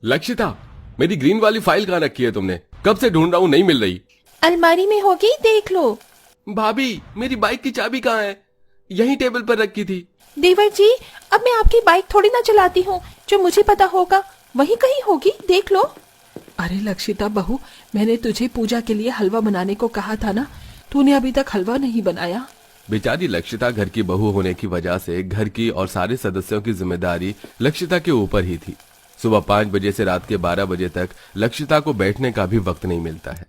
लक्षिता, मेरी ग्रीन वाली फाइल कहाँ रखी है तुमने? कब से ढूंढ रहा हूँ, नहीं मिल रही। अलमारी में होगी, देख लो। भाभी, मेरी बाइक की चाबी कहाँ है? यही टेबल पर रखी थी। देवर जी, अब मैं आपकी बाइक थोड़ी ना चलाती हूँ, जो मुझे पता होगा वही कहीं होगी, देख लो। अरे लक्षिता बहू, मैंने तुझे पूजा के लिए हलवा बनाने को कहा था ना, तूने अभी तक हलवा नहीं बनाया। बेचारी लक्षिता घर की बहू होने की वजह से घर की और सारे सदस्यों की जिम्मेदारी लक्षिता के ऊपर ही थी। सुबह 5 बजे से रात के 12 बजे तक लक्षिता को बैठने का भी वक्त नहीं मिलता है।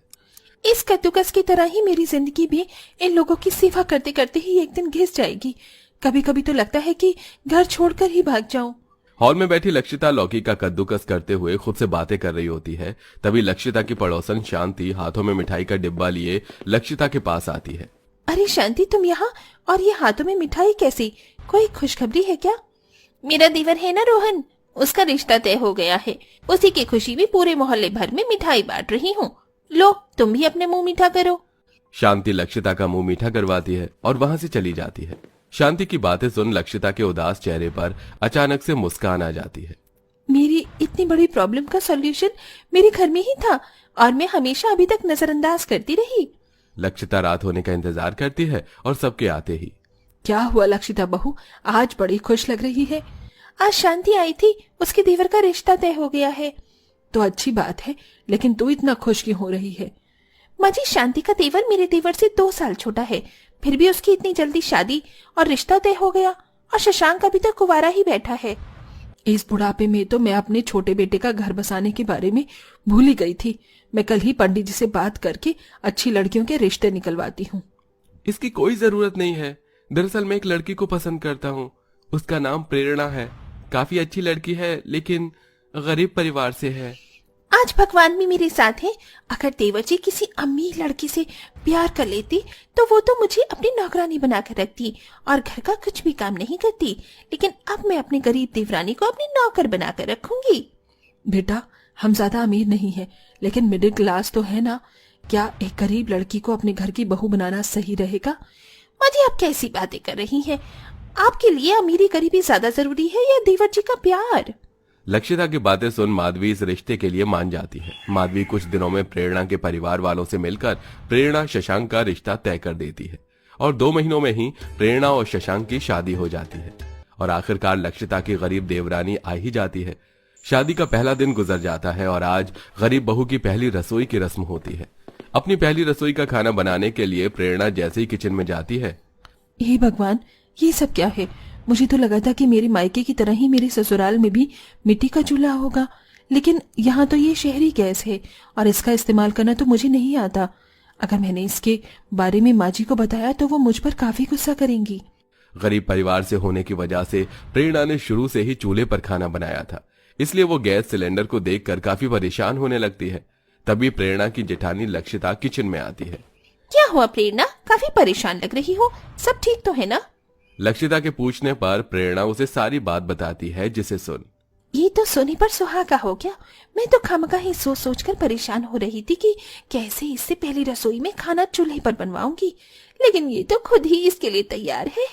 इस कद्दूकस की तरह ही मेरी जिंदगी भी इन लोगों की सेवा करते करते ही एक दिन घिस जाएगी। कभी कभी तो लगता है कि घर छोड़कर ही भाग जाऊं। हॉल में बैठी लक्षिता लौकी का कद्दूकस करते हुए खुद से बातें कर रही होती है। तभी लक्षिता की पड़ोसन शांति हाथों में मिठाई का डिब्बा लिए लक्षिता के पास आती है। अरे शांति, तुम यहाँ, और ये हाथों में मिठाई कैसी? कोई खुशखबरी है क्या? मेरा देवर है ना रोहन, उसका रिश्ता तय हो गया है। उसी की खुशी में पूरे मोहल्ले भर में मिठाई बांट रही हूँ। लो, तुम भी अपने मुंह मीठा करो। शांति लक्षिता का मुंह मीठा करवाती है और वहां से चली जाती है। शांति की बातें सुन लक्षिता के उदास चेहरे पर अचानक से मुस्कान आ जाती है। मेरी इतनी बड़ी प्रॉब्लम का सॉल्यूशन मेरे घर में ही था और मैं हमेशा अभी तक नजरअंदाज करती रही। लक्षिता रात होने का इंतजार करती है और सबके आते ही। क्या हुआ लक्षिता बहू, आज बड़ी खुश लग रही है। आज शांति आई थी, उसके देवर का रिश्ता तय हो गया है। तो अच्छी बात है, लेकिन तू इतना खुश क्यों हो रही है? माँ जी, शांति का देवर मेरे देवर से 2 साल छोटा है, फिर भी उसकी इतनी जल्दी शादी और रिश्ता तय हो गया, और शशांक अभी तक कुंवारा ही बैठा है। इस बुढ़ापे में तो मैं अपने छोटे बेटे का घर बसाने के बारे में भूल ही गई थी। मैं कल ही पंडित जी से बात करके अच्छी लड़कियों के रिश्ते निकलवाती हूँ। इसकी कोई जरूरत नहीं है। दरअसल मैं एक लड़की को पसंद करता हूँ, उसका नाम प्रेरणा है। काफी अच्छी लड़की है, लेकिन गरीब परिवार से है। आज भगवान भी मेरे साथ है। अगर देवर जी किसी अमीर लड़की से प्यार कर लेती तो वो तो मुझे अपनी नौकरानी बनाकर रखती और घर का कुछ भी काम नहीं करती, लेकिन अब मैं अपनी गरीब देवरानी को अपनी नौकर बनाकर रखूंगी। बेटा, हम ज्यादा अमीर नहीं है, लेकिन मिडिल क्लास तो है ना। क्या एक गरीब लड़की को अपने घर की बहू बनाना सही रहेगा? माँ जी, आप कैसी बातें कर रही हैं? आपके लिए अमीरी गरीबी ज्यादा जरूरी है या देवर जी का प्यार? लक्षिता की बातें सुन माधवी इस रिश्ते के लिए मान जाती है। माधवी कुछ दिनों में प्रेरणा के परिवार वालों से मिलकर प्रेरणा शशांक का रिश्ता तय कर देती है और 2 महीनों में ही प्रेरणा और शशांक की शादी हो जाती है और आखिरकार लक्षिता की गरीब देवरानी आ ही जाती है। शादी का पहला दिन गुजर जाता है और आज गरीब बहू की पहली रसोई की रस्म होती है। अपनी पहली रसोई का खाना बनाने के लिए प्रेरणा जैसे ही किचन में जाती है। हे भगवान, ये सब क्या है? मुझे तो लगा था कि मेरे मायके की तरह ही मेरे ससुराल में भी मिट्टी का चूल्हा होगा, लेकिन यहाँ तो ये शहरी गैस है और इसका इस्तेमाल करना तो मुझे नहीं आता। अगर मैंने इसके बारे में माँ जी को बताया तो वो मुझ पर काफी गुस्सा करेंगी। गरीब परिवार से होने की वजह से प्रेरणा ने शुरू से ही चूल्हे पर खाना बनाया था, इसलिए वो गैस सिलेंडर को देखकर काफी परेशान होने लगती है। तभी प्रेरणा की जेठानी लक्षिता किचन में आती है। क्या हुआ प्रेरणा, काफी परेशान लग रही हो, सब ठीक तो है ना? लक्षिता के पूछने पर प्रेरणा उसे सारी बात बताती है, जिसे सुन। ये तो सोने पर सुहागा हो गया। मैं तो खामखा ही सोच सोच कर परेशान हो रही थी कि कैसे इससे पहली रसोई में खाना चूल्हे पर बनवाऊंगी, लेकिन ये तो खुद ही इसके लिए तैयार है।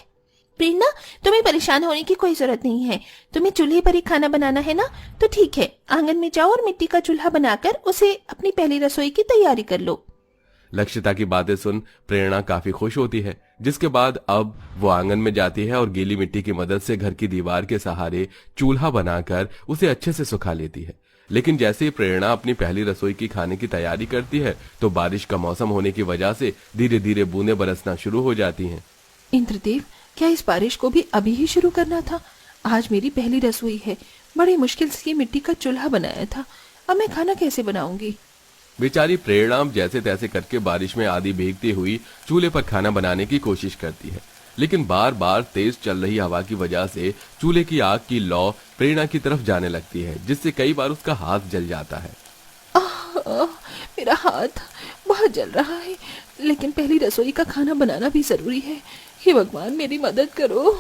प्रेरणा, तुम्हें परेशान होने की कोई जरूरत नहीं है। तुम्हें चूल्हे पर ही खाना बनाना है ना, तो ठीक है, आंगन में जाओ और मिट्टी का चूल्हा बनाकर उसे अपनी पहली रसोई की तैयारी कर लो। लक्षिता की बातें सुन प्रेरणा काफी खुश होती है, जिसके बाद अब वो आंगन में जाती है और गीली मिट्टी की मदद से घर की दीवार के सहारे चूल्हा बनाकर उसे अच्छे से सुखा लेती है। लेकिन जैसे ही प्रेरणा अपनी पहली रसोई की खाने की तैयारी करती है तो बारिश का मौसम होने की वजह से धीरे धीरे बूंदें बरसना शुरू हो जाती हैं। इंद्रदेव, क्या इस बारिश को भी अभी ही शुरू करना था? आज मेरी पहली रसोई है, बड़ी मुश्किल से ये मिट्टी का चूल्हा बनाया था, अब मैं खाना कैसे बनाऊंगी? बेचारी प्रेरणा जैसे तैसे करके बारिश में आधी भीगती हुई चूल्हे पर खाना बनाने की कोशिश करती है, लेकिन बार बार तेज चल रही हवा की वजह से चूल्हे की आग की लौ प्रेरणा की तरफ जाने लगती है, जिससे कई बार उसका हाथ जल जाता है। मेरा हाथ बहुत जल रहा है, लेकिन पहली रसोई का खाना बनाना भी जरूरी है। हे भगवान, मेरी मदद करो।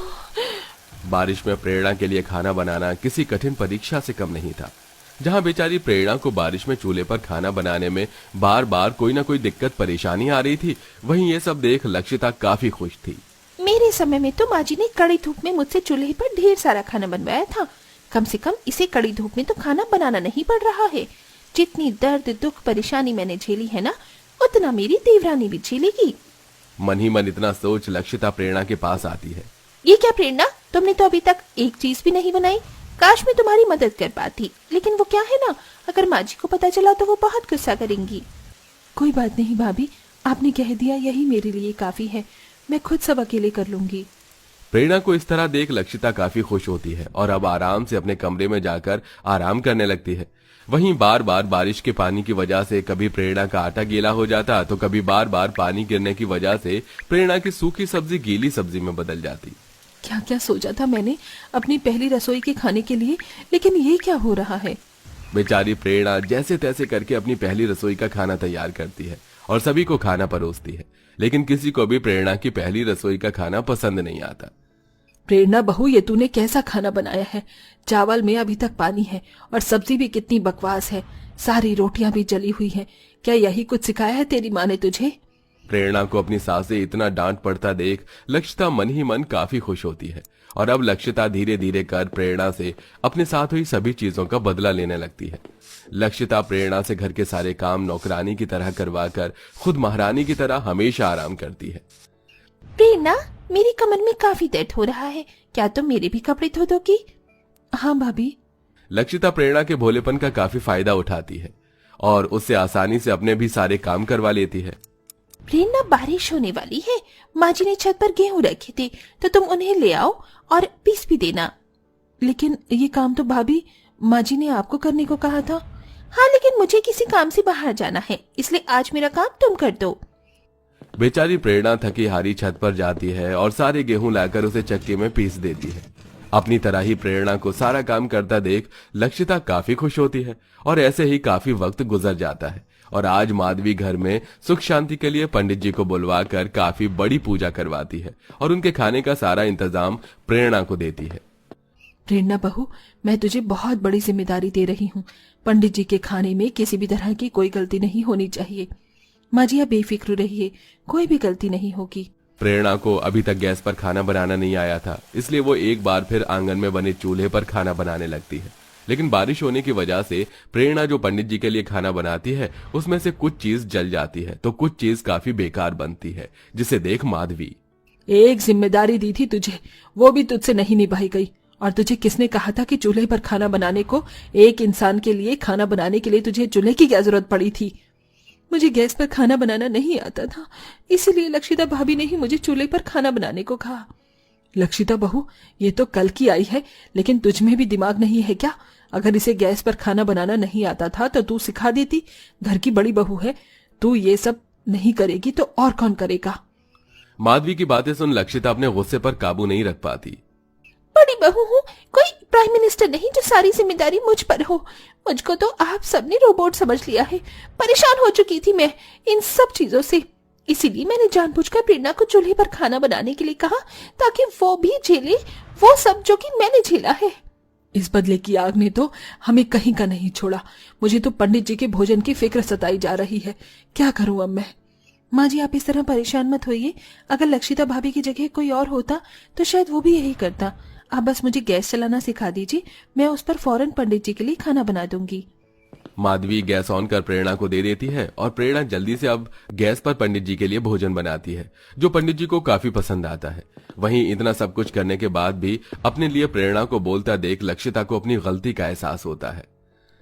बारिश में प्रेरणा के लिए खाना बनाना किसी कठिन परीक्षा से कम नहीं था। जहां बेचारी प्रेरणा को बारिश में चूल्हे पर खाना बनाने में बार बार कोई ना कोई दिक्कत परेशानी आ रही थी, वहीं ये सब देख लक्षिता काफी खुश थी। मेरे समय में तो माँ जी ने कड़ी धूप में मुझसे चूल्हे पर ढेर सारा खाना बनवाया था, कम से कम इसे कड़ी धूप में तो खाना बनाना नहीं पड़ रहा है। जितनी दर्द दुख परेशानी मैंने झेली है ना, उतना मेरी देवरानी भी झेलेगी। मन ही मन इतना सोच लक्षिता प्रेरणा के पास आती है। ये क्या प्रेरणा, तुमने तो अभी तक एक चीज भी नहीं बनाई। काश मैं तुम्हारी मदद कर पाती, लेकिन वो क्या है ना, अगर माँ जी को पता चला तो वो बहुत गुस्सा करेंगी। कोई बात नहीं भाभी, आपने कह दिया यही मेरे लिए काफी है, मैं खुद सब अकेले कर लूंगी। प्रेरणा को इस तरह देख लक्षिता काफी खुश होती है और अब आराम से अपने कमरे में जाकर आराम करने लगती है। वहीं बार बार बारिश के पानी की वजह से कभी प्रेरणा का आटा गीला हो जाता तो कभी बार बार पानी गिरने की वजह से प्रेरणा की सूखी सब्जी गीली सब्जी में बदल जाती। क्या क्या सोचा था मैंने अपनी पहली रसोई के खाने के लिए, लेकिन ये क्या हो रहा है। बेचारी प्रेरणा जैसे तैसे करके अपनी पहली रसोई का खाना तैयार करती है और सभी को खाना परोसती है, लेकिन किसी को भी प्रेरणा की पहली रसोई का खाना पसंद नहीं आता। प्रेरणा बहू, ये तूने कैसा खाना बनाया है। चावल में अभी तक पानी है और सब्जी भी कितनी बकवास है, सारी रोटियां भी जली हुई हैं। क्या यही कुछ सिखाया है तेरी माँ ने तुझे। प्रेरणा को अपनी सास से इतना डांट पड़ता देख लक्षिता मन ही मन काफी खुश होती है और अब लक्षिता धीरे धीरे कर प्रेरणा से अपने साथ हुई सभी चीजों का बदला लेने लगती है। लक्षिता प्रेरणा से घर के सारे काम नौकरानी की तरह करवाकर खुद महारानी की तरह हमेशा आराम करती है। प्रेरणा, मेरी कमर में काफी दर्द हो रहा है, क्या तुम मेरे भी कपड़े धो दोगी। हाँ भाभी। लक्षिता प्रेरणा के भोलेपन का काफी फायदा उठाती है और उससे आसानी से अपने भी सारे काम करवा लेती है। प्रेरणा, बारिश होने वाली है, माँ जी ने छत पर गेहूं रखे थे तो तुम उन्हें ले आओ और पीस भी देना। लेकिन ये काम तो भाभी माँ जी ने आपको करने को कहा था। हाँ, लेकिन मुझे किसी काम से बाहर जाना है, इसलिए आज मेरा काम तुम कर दो। बेचारी प्रेरणा थकी हारी छत पर जाती है और सारे गेहूं लाकर उसे चक्की में पीस देती है। अपनी तरह ही प्रेरणा को सारा काम करता देख लक्षिता काफी खुश होती है और ऐसे ही काफी वक्त गुजर जाता है और आज माधवी घर में सुख शांति के लिए पंडित जी को बुलवाकर काफी बड़ी पूजा करवाती है और उनके खाने का सारा इंतजाम प्रेरणा को देती है। प्रेरणा बहू, मैं तुझे बहुत बड़ी जिम्मेदारी दे रही हूँ। पंडित जी के खाने में किसी भी तरह की कोई गलती नहीं होनी चाहिए। माँ जी, आप बेफिक्र रहिए, कोई भी गलती नहीं होगी। प्रेरणा को अभी तक गैस पर खाना बनाना नहीं आया था, इसलिए वो एक बार फिर आंगन में बने चूल्हे पर खाना बनाने लगती है। लेकिन बारिश होने की वजह से प्रेरणा जो पंडित जी के लिए खाना बनाती है उसमें से कुछ चीज जल जाती है तो कुछ चीज काफी बेकार बनती है, जिसे देख माधवी। एक जिम्मेदारी दी थी तुझे, वो भी तुझसे नहीं निभाई गई। और तुझे किसने कहा था कि चूल्हे पर खाना बनाने को। एक इंसान के लिए खाना बनाने के लिए तुझे चूल्हे की क्या जरूरत पड़ी थी। मुझे गैस पर खाना बनाना नहीं आता था, इसीलिए लक्षिता भाभी ने ही मुझे चूल्हे पर खाना बनाने को कहा। लक्षिता बहू, ये तो कल की आई है, लेकिन तुझ में भी दिमाग नहीं है क्या। अगर इसे गैस पर खाना बनाना नहीं आता था तो तू सिखा देती। घर की बड़ी बहू है, तू ये सब नहीं करेगी तो और कौन करेगा। माधवी की बातें सुन लक्षिता अपने गुस्से पर काबू नहीं रख पाती। बड़ी बहू हूँ, कोई प्राइम मिनिस्टर नहीं जो सारी जिम्मेदारी मुझ पर हो। मुझको तो आप सबने रोबोट समझ लिया है। परेशान हो चुकी थी मैं इन सब चीजों से, इसीलिए मैंने जानबूझकर प्रेरणा को चूल्हे पर खाना बनाने के लिए कहा ताकि वो भी झेले वो सब जो कि मैंने झेला है। इस बदले की आग ने तो हमें कहीं का नहीं छोड़ा। मुझे तो पंडित जी के भोजन की फिक्र सताई जा रही है। क्या करूं अब मैं। माँ जी, आप इस तरह परेशान मत होइए। अगर लक्षिता भाभी की जगह कोई और होता तो शायद वो भी यही करता। आप बस मुझे गैस चलाना सिखा दीजिए, मैं उस पर फौरन पंडित जी के लिए खाना बना दूंगी। माधवी गैस ऑन कर प्रेरणा को दे देती है और प्रेरणा जल्दी से अब गैस पर पंडित जी के लिए भोजन बनाती है, जो पंडित जी को काफी पसंद आता है। वहीं इतना सब कुछ करने के बाद भी अपने लिए प्रेरणा को बोलता देख लक्षिता को अपनी गलती का एहसास होता है।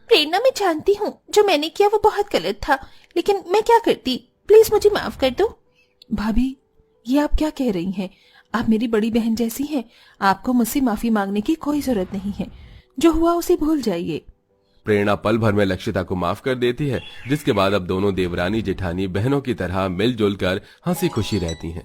प्रेरणा, मैं जानती हूँ जो मैंने किया वो बहुत गलत था, लेकिन मैं क्या करती, प्लीज मुझे माफ कर दो। भाभी, ये आप क्या कह रही हैं। आप मेरी बड़ी बहन जैसी हैं, आपको मुझसे माफी मांगने की कोई जरूरत नहीं है। जो हुआ उसे भूल जाइए। प्रेरणा पल भर में लक्षिता को माफ कर देती है, जिसके बाद अब दोनों देवरानी जेठानी बहनों की तरह मिलजुल कर हंसी खुशी रहती हैं।